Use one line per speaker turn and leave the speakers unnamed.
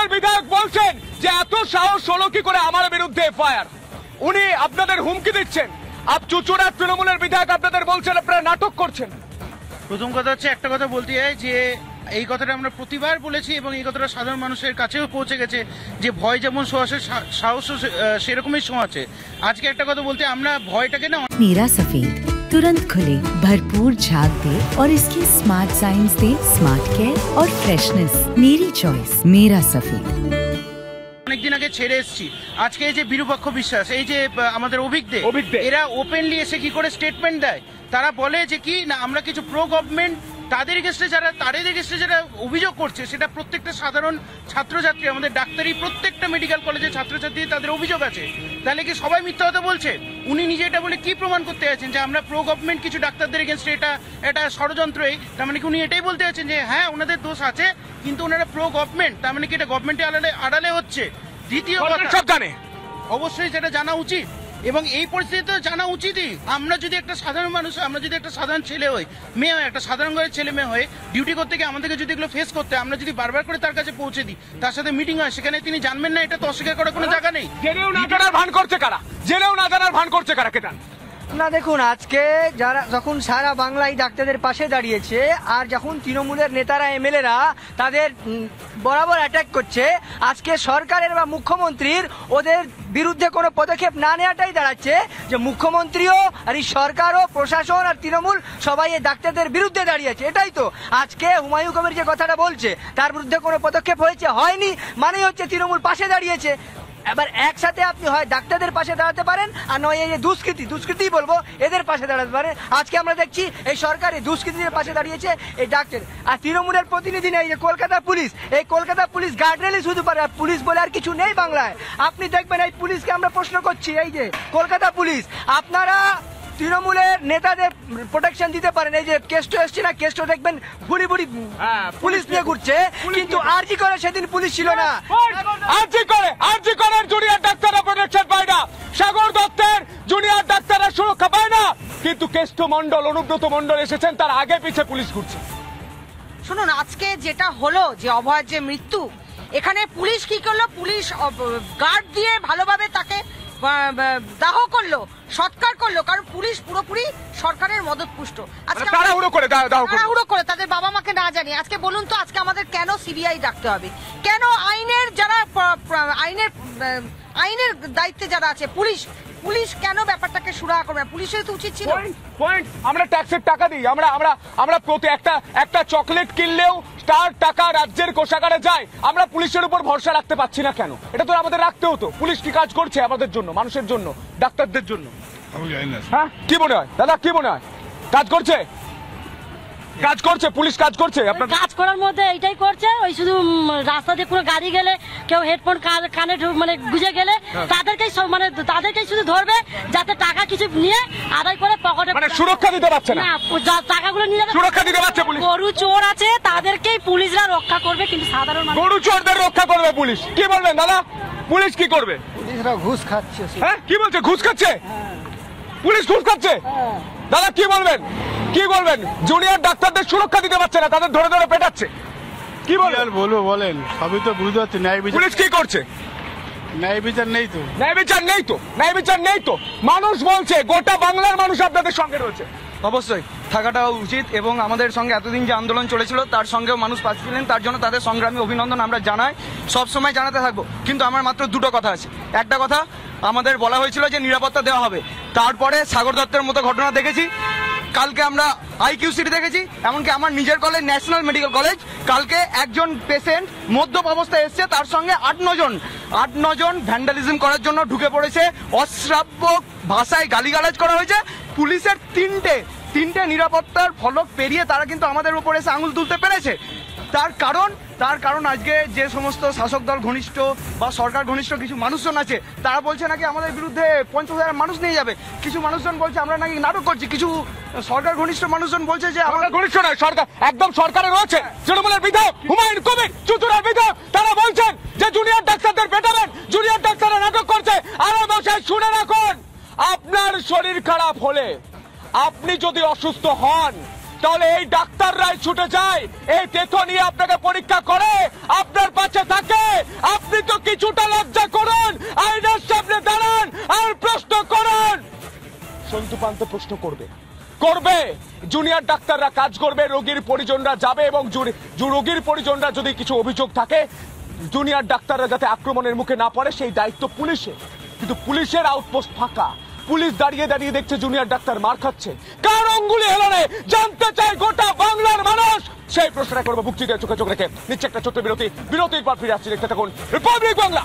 তৃণমূলের বিধায়ক বলছেন যে এত সাহস হলো কি করে আমার বিরুদ্ধে এফআইআর, উনি আপনাদের হুমকি দিচ্ছেন। চুচুড়ার তৃণমূলের বিধায়ক আপনাদের বলছেন আপনারা নাটক করছেন।
প্রথম কথা হচ্ছে, একটা কথা বলতে চাই যে এই কথাটা আমরা প্রতিবার বলেছি এবং এই কথাটা সাধারণ মানুষের কাছেও পৌঁছে গেছে যে ভয় যেমন সোয়াছে সাহস সেরকমই সোয়াছে। আজকে একটা কথা বলতে, আমরা ভয়টাকে না
मीरा सफेद तुरंत खुले, भरपूर झाग दे और इसकी स्मार्ट साइंस दे स्मार्ट केयर और फ्रेशनेस। मेरी चॉइस मेरा सफेद।
অনেকদিন আগে ছেড়ে এসেছি। আজকে এই যে বিরূপাক্ষ বিশ্বাস, এই যে আমাদের অভিজ্ঞ, এরা ওপেনলি এসে কি করে স্টেটমেন্ট দেয়, তারা বলে যে কি না আমরা কিছু প্রো গভর্নমেন্ট, তাদের এগেস্টে যারা অভিযোগ করছে সেটা প্রত্যেকটা সাধারণ ছাত্রছাত্রী, আমাদের ডাক্তারি প্রত্যেকটা মেডিকেল কলেজের ছাত্রছাত্রী তাদের অভিযোগ আছে। তাহলে কি সবাই মিথ্যা কথা বলছে? উনি নিজে এটা বলে কি প্রমাণ করতে যাচ্ছেন যে আমরা প্রো গভর্নমেন্ট কিছু ডাক্তারদের এগেন্স্টে এটা ষড়যন্ত্রই? তার মানে কি উনি এটাই বলতে যাচ্ছেন যে হ্যাঁ ওনাদের দোষ আছে কিন্তু ওনারা প্রো গভর্নমেন্ট, তার মানে কি এটা গভর্নমেন্টের আড়ালে হচ্ছে? দ্বিতীয় কথা, জানে অবশ্যই সেটা জানা উচিত এবং এই পরিস্থিতিতে জানা উচিতই। আমরা যদি একটা সাধারণ মানুষ, আমরা যদি একটা সাধারণ ছেলে হই, মেয়ে হয়, একটা সাধারণ ঘরের ছেলে মেয়ে হয়ে ডিউটি করতে গিয়ে আমাদেরকে যদি এগুলো ফেস করতে, আমরা যদি বারবার করে তার কাছে পৌঁছে দিই, তার সাথে মিটিং হয়, সেখানে তিনি জানবেন না, এটা তো অস্বীকার করার কোনো জায়গা নেই।
জেনেও না জানার ভান করছে কারা? জেনেও না জানার ভান করছে কারা? কেটা
না, দেখুন আজকে যারা যখন সারা বাংলায় ডাক্তারদের পাশে দাঁড়িয়েছে আর যখন তৃণমূলের নেতারা এমএলএরা তাদের বরাবর অ্যাটাক করছে, আজকে সরকারের বা মুখ্যমন্ত্রীর ওদের বিরুদ্ধে কোনো পদক্ষেপ না নেওয়াটাই দাঁড়াচ্ছে যে মুখ্যমন্ত্রীও আর এই সরকারও প্রশাসন আর তৃণমূল সবাই এই ডাক্তারদের বিরুদ্ধে দাঁড়িয়েছে। এটাই তো আজকে হুমায়ুন কবির যে কথাটা বলছে তার বিরুদ্ধে কোনো পদক্ষেপ হয়েছে? হয়নি, মানেই হচ্ছে তৃণমূল পাশে দাঁড়িয়েছে। এবার একসাথে আপনি হয় ডাক্তারদের পাশে দাঁড়াতে পারেন আর নয় এই যে দুষ্কৃতি বলবো এদের পাশে দাঁড়াতে পারেন। আজকে আমরা দেখছি এই সরকার এই দুষ্কৃতীদের পাশে দাঁড়িয়েছে, এই ডাক্তার আর তৃণমূলের প্রতিনিধি নেই। যে কলকাতা পুলিশ, এই কলকাতা পুলিশ গার্ডরেলই শুধু পারে, পুলিশ বলে আর কিছু নেই বাংলায়। আপনি দেখবেন এই পুলিশকে আমরা প্রশ্ন করছি, এই যে কলকাতা পুলিশ, আপনারা তৃণমূলের নেতাদের প্রোটেকশন দিতে পারেন। এই যে কেষ্ট এসছে না, কেষ্ট দেখবেন ভুড়ি পুলিশ নিয়ে ঘুরছে, কিন্তু আরজি করে সেদিন পুলিশ ছিল না।
আরজি করে জুনিয়র ডাক্তাররা প্রোটেকশন পায় না, সাগর দত্তের জুনিয়র ডাক্তাররা সুরক্ষা পায় না, কিন্তু কেষ্ট মন্ডল, অনুব্রত মন্ডল এসেছেন, তার আগে পিছে পুলিশ ঘুরছে।
শুনুন, আজকে যেটা হলো যে অভয়ের যে মৃত্যু, এখানে পুলিশ কি করলো? পুলিশ গার্ড দিয়ে ভালোভাবে তাকে দাহ করলো, সৎকার করলো, কারণ পুলিশ পুরোপুরি সরকারের মদতপুষ্ট। আজকে তাড়াহুড়ো করে তাদের বাবা মাকে না জানিয়ে, আজকে বলুন তো আজকে আমাদের কেন সিবিআই ডাকতে হবে? কেন আইনের যারা আইনের দায়িত্বে যারা আছে পুলিশ কেন ব্যাপারটাকে সুরাহা করবে? পুলিশের তো উচিত ছিল।
আমরা ট্যাক্সের টাকা দিই, আমরা প্রতি একটা চকলেট কিনলেও তার টাকা রাজ্যের কোষাগারে যায়, আমরা পুলিশের উপর ভরসা রাখতে পারছি না কেন? এটা তো আমাদের রাখতে হতো। পুলিশ কি কাজ করছে আমাদের জন্য, মানুষের জন্য, ডাক্তারদের জন্য? হ্যাঁ, কি মনে হয় দাদা, কি মনে হয় কাজ করছে? পুলিশ কাজ করছে? আপনার
কাজ করার মধ্যে এইটাই করছে, ওই শুধু রাস্তা দিয়ে কোনো গাড়ি গেলে কেউ হেডফোন কানে মানে গুজে গেলে তাদেরকেই শুধু ধরবে, যাতে টাকা কিছু নিয়ে আদায় করে পকেটে,
মানে সুরক্ষা দিতে পারছে না,
টাকাগুলো নিয়ে যাবে।
সুরক্ষা দিতে পারছে পুলিশ?
গরু চোর আছে তাদেরকেই পুলিশরা রক্ষা করবে, কিন্তু সাধারণ মানুষ
গরু চোরদের রক্ষা করবে পুলিশ? কি বলবেন দাদা, পুলিশ কি করবে?
পুলিশরা ঘুষ খাচ্ছে।
হ্যাঁ, কি বলছে? ঘুষ খাচ্ছে পুলিশ? ঘুষ খাচ্ছে? দাদা কি বলবেন? জুনিয়র ডাক্তারদের সুরক্ষা দিতে পারছে না, তাদের ধরে ধরে পেটাচ্ছে, কি বলবো? বলেন, সবই তো বুঝতে পারছি। ন্যায় বিচার পুলিশ কি করছে? ন্যায় বিচার নেই তো। মানুষ বলছে, গোটা বাংলার মানুষ আপনাদের সঙ্গে রয়েছে।
অবশ্যই থাকাটাও উচিত এবং আমাদের সঙ্গে এতদিন যে আন্দোলন চলেছিল তার সঙ্গেও মানুষ পাশে ছিলেন, তার জন্য তাদের সংগ্রামী অভিনন্দন আমরা জানাই, সব সময় জানাতে থাকবো। কিন্তু আমার মাত্র দুটো কথা আছে। একটা কথা, আমাদের বলা হয়েছিল যে নিরাপত্তা দেওয়া হবে, তারপরে সাগর দত্তের মতো ঘটনা দেখেছি, কালকে আমরা আইকিউসিটি দেখেছি, এমনকি আমার নিজের কলেজ ন্যাশনাল মেডিকেল কলেজ, কালকে একজন পেশেন্ট মদ্যপ অবস্থায় এসছে, তার সঙ্গে 8-9 জন ভ্যান্ডালিজম করার জন্য ঢুকে পড়েছে, অশ্রাব্য ভাষায় গালিগালাজ করা হয়েছে। পুলিশের তিনটে নিরাপত্তার ফলক পেরিয়ে তারা কিন্তু আমাদের উপর এসে আঙুল তুলতে পেরেছে। তার কারণ আজকে যে সমস্ত শাসক দল ঘনিষ্ঠ বা সরকার ঘনিষ্ঠ কিছু মানুষজন আছে, তারা বলছে নাকি আমাদের বিরুদ্ধে 50,000 মানুষ নিয়ে যাবে। কিছু মানুষজন বলছে আমরা নাকি নাটক করছি। কিছু সরকার ঘনিষ্ঠ মানুষজন বলছে যে আমাদের
ঘনিষ্ঠ নয়, সরকার একদম সরকারে রয়েছে। তৃণমূলের বিধায়ক হুমায়ুন কবির, চুচুড়ার বিধায়ক, তারা বলছেন যে জুনিয়র ডাক্তারদের পেটাবেন, জুনিয়র ডাক্তাররা নাটক করছে। আরে বসায় শুনে রাখুন, আপনার শরীর খারাপ হলে, আপনি যদি অসুস্থ হন, তাহলে এই ডাক্তাররাই ছুটে যায়, এই তেথো নিয়ে আপনাকে পরীক্ষা করে, আপনার পাশে থাকে, কিছুটা লজ্জা করুন, আইনের সামনে দাঁড়ান আর প্রশ্ন করুন। সন্তু পান্ত প্রশ্ন করবে জুনিয়র ডাক্তাররা কাজ করবে, রোগীর পরিজনরা যাবে এবং রোগীর পরিজনরা যদি কিছু অভিযোগ থাকে জুনিয়র ডাক্তাররা যাতে আক্রমণের মুখে না পড়ে সেই দায়িত্ব পুলিশের। কিন্তু পুলিশের আউটপোস্ট ফাঁকা, পুলিশ দাঁড়িয়ে দাঁড়িয়ে দেখছে জুনিয়র ডাক্তার মার খাচ্ছে। কার অঙ্গুলি হেলনে জানতে চাই গোটা বাংলার মানুষ। সেই প্রশ্নটা করবো বুকচিদের চোখে চোখ রেখে। নিচ্ছে একটা ছোট্ট বিরতির পর ফিরে আসছি। দেখতে থাকুন রিপাবলিক বাংলা।